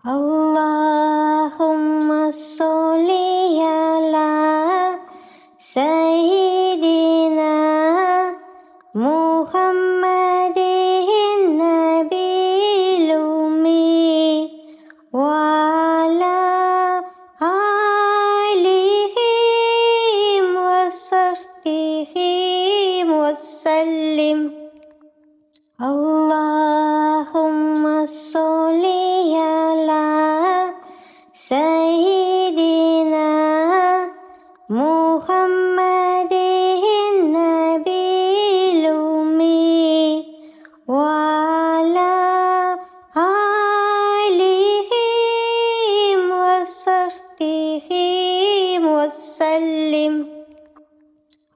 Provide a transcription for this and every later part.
Allahumma sholli ala sayyidina Muhammadin nabiyil ummi wa ala alihi wa sahbihi wa sallim. Allahumma sholli ala sayyidina Muhammadin nabiyil ummi wa ala alihi wa sahbihi wa sallim.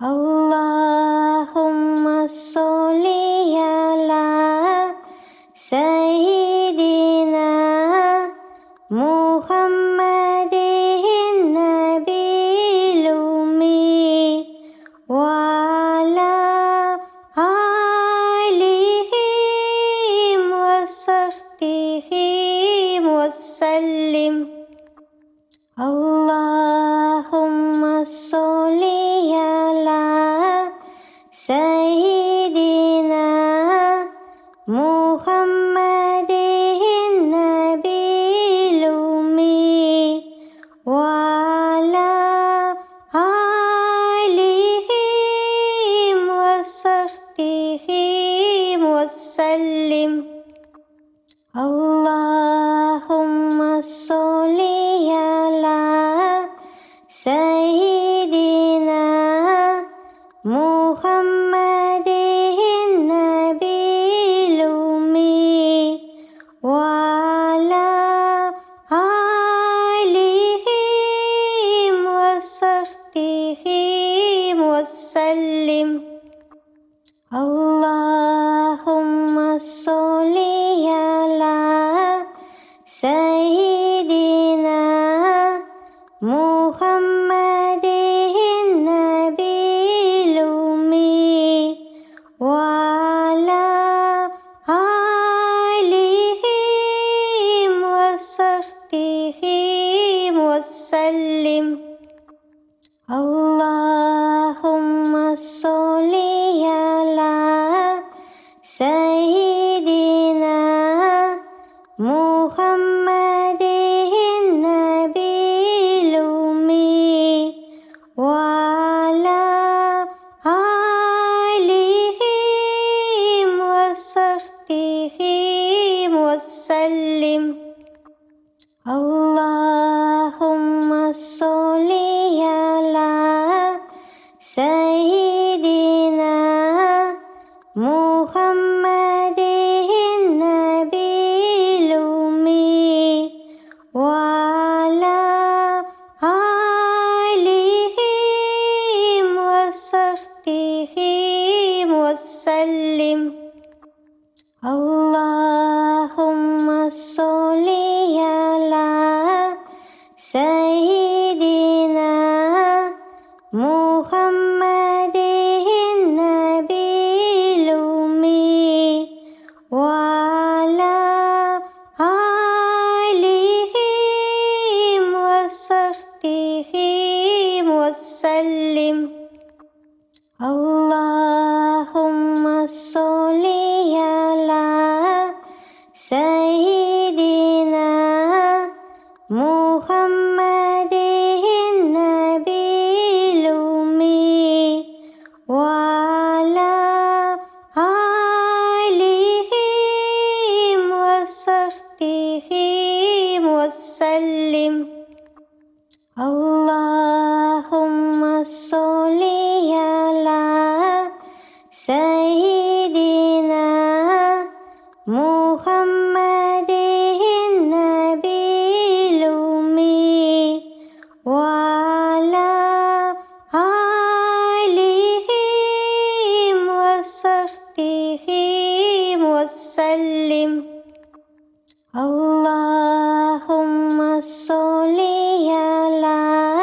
Allahumma sholli ala sayyidina Muhammadin nabiyil ummi wa ala alihi wa sahbihi wa sallim. Allahumma sholli ala sayyidina Muhammadin nabiyil ummi wa ala alihi wa sahbihi wa sallim. Allahumma sholli ala sayyidina Muhammadin nabiyil ummi wa ala alihi wa sahbihi wa sallim. Allahumma sholli ala sayyidina Muhammadin nabiyil ummi wa ala alihi wa sahbihi wa sallim. Allahumma sholli ala sayyidina Muhammadin nabiyil ummi wa ala alihi wa sahbihi wa sallim. Allahumma sholli ala sayyidina Muhammadin nabiyil ummi wa ala alihi wa sahbihi wa sallim. Allahumma sholli ala sayyidina Muhammadin nabiyil ummi wa ala alihi wa sahbihi wa sallim. Allahumma sholli ala sayyidina Muhammadin nabiyil ummi wa ala alihi wa sahbihi wa sallim. Allahumma sholli ala sayyidina Muhammadin nabiyil ummi wa ala alihi wa sahbihi wa sallim. Allahumma sholli ala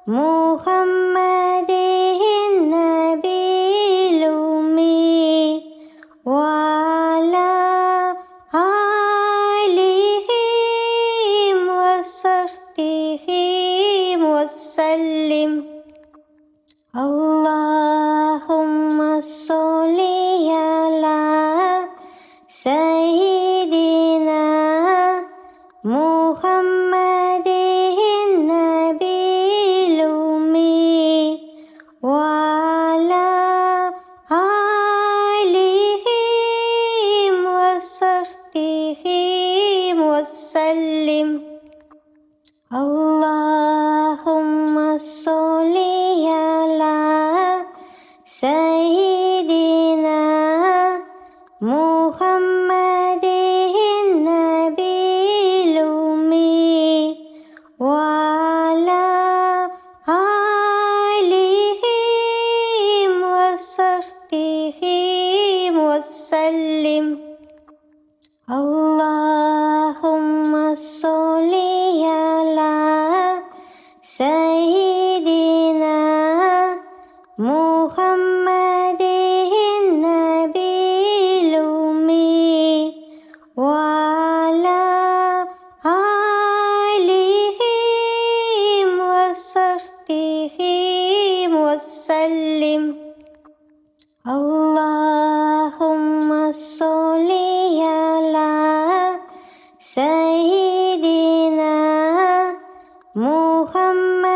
محمد النبي الأمي وعلى آله وصحبه وسلم. اللهم صل على سيدنا محمد النبي الأمي وعلى آله وصحبه وسلم. اللهم صل على سيدنا محمد النبي الأمي وعلى آله وصحبه وسلم. اللهم صل على سيدنا محمد النبي الأمي وعلى آله وصحبه وسلم. اللهم صل على سيدنا محمد